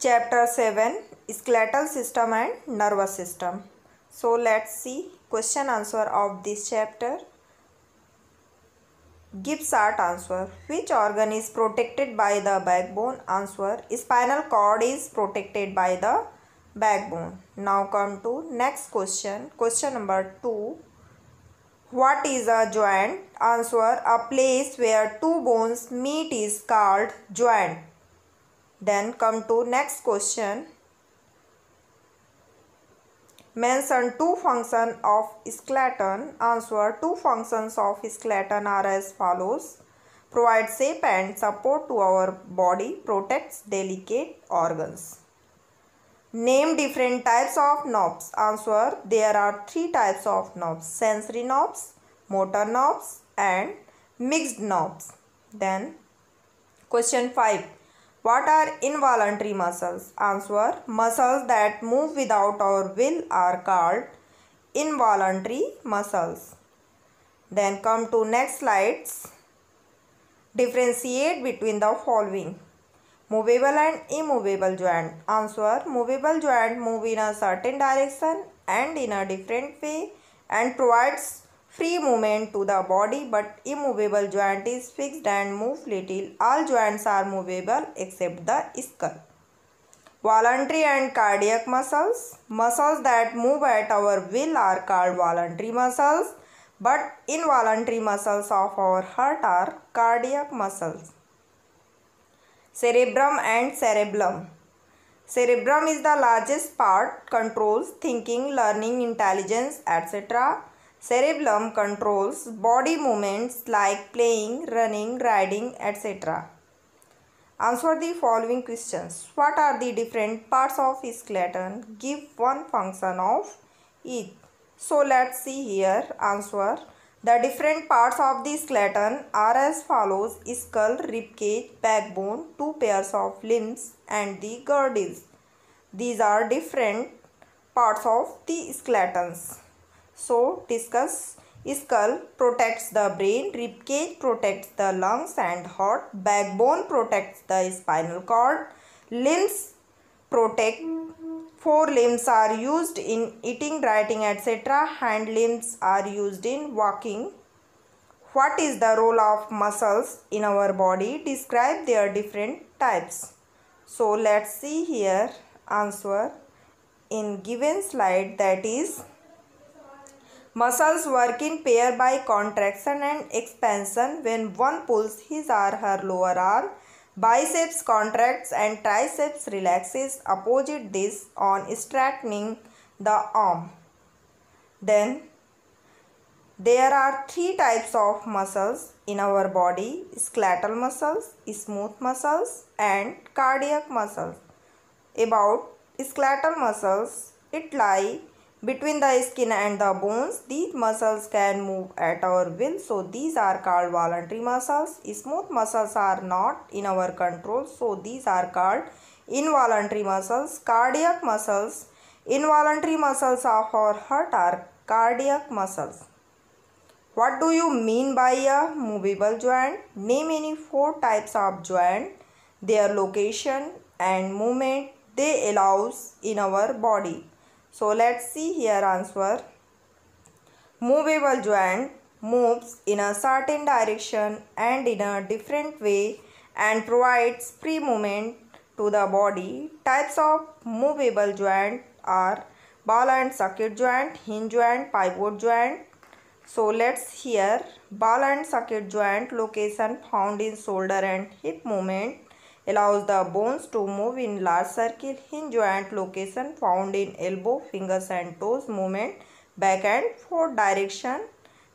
Chapter 7, Skeletal System and Nervous System. So let's see question answer of this chapter. Give short answer. Which organ is protected by the backbone? Answer. Spinal cord is protected by the backbone. Now come to next question. Question number 2. What is a joint? Answer. A place where two bones meet is called joint. Then come to next question. Mention two functions of skeleton. Answer. Two functions of skeleton are as follows. Provide shape and support to our body. Protects delicate organs. Name different types of knobs. Answer. There are three types of knobs. Sensory knobs, motor knobs and mixed knobs. Then question 5. What are involuntary muscles? Answer. Muscles that move without our will are called involuntary muscles. Then come to next slides. Differentiate between the following. Movable and immovable joint. Answer. Movable joint move in a certain direction and in a different way and provides free movement to the body, but immovable joint is fixed and move little. All joints are movable except the skull. Voluntary and cardiac muscles. Muscles that move at our will are called voluntary muscles, but involuntary muscles of our heart are cardiac muscles. Cerebrum and cerebellum. Cerebrum is the largest part, controls thinking, learning, intelligence, etc. Cerebellum controls body movements like playing, running, riding, etc. Answer the following questions. What are the different parts of skeleton? Give one function of each. So let's see here. Answer. The different parts of the skeleton are as follows: skull, ribcage, backbone, two pairs of limbs and the girdles. These are different parts of the skeletons. So discuss. Skull protects the brain, ribcage protects the lungs and heart, backbone protects the spinal cord, limbs protect. Four limbs are used in eating, writing, etc. Hand limbs are used in walking. What is the role of muscles in our body? Describe their different types. So let's see here. Answer in given slide, that is, muscles work in pair by contraction and expansion. When one pulls his or her lower arm, biceps contracts and triceps relaxes. Opposite this on straightening the arm. Then there are three types of muscles in our body: skeletal muscles, smooth muscles and cardiac muscles. About skeletal muscles, it lie between the skin and the bones. These muscles can move at our will, so these are called voluntary muscles. Smooth muscles are not in our control, so these are called involuntary muscles. Cardiac muscles. Involuntary muscles of our heart are cardiac muscles. What do you mean by a movable joint? Name any four types of joint, their location and movement they allows in our body. So let's see here. Answer. Movable joint moves in a certain direction and in a different way and provides free movement to the body. Types of movable joint are ball and socket joint, hinge joint, pivot joint. So let's hear. Ball and socket joint location found in shoulder and hip movement allows the bones to move in large circle. Hinge joint location found in elbow, fingers and toes movement back and forth direction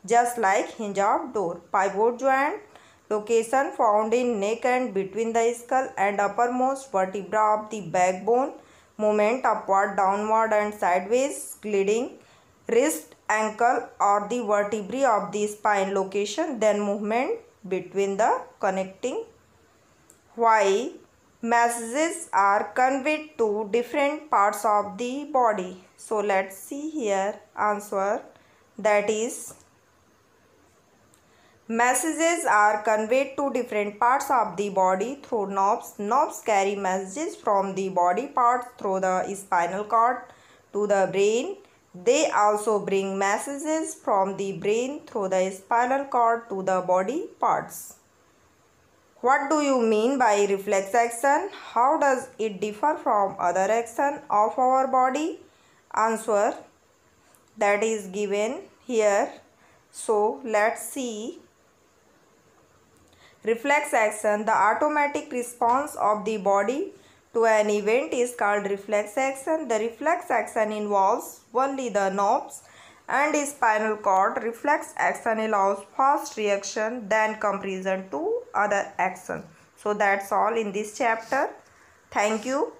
just like hinge of door. Pivot joint location found in neck and between the skull and uppermost vertebra of the backbone movement upward, downward and sideways, gliding wrist, ankle or the vertebrae of the spine location, then movement between the connecting. Why messages are conveyed to different parts of the body? So let's see here. Answer. That is, Messages are conveyed to different parts of the body through nerves. Nerves carry messages from the body parts through the spinal cord to the brain. They also bring messages from the brain through the spinal cord to the body parts. What do you mean by reflex action? How does it differ from other action of our body? Answer that is given here. So let's see. Reflex action, the automatic response of the body to an event is called reflex action. The reflex action involves only the nerves and spinal cord. Reflex action allows fast reaction than comparison to other action. So that's all in this chapter. Thank you.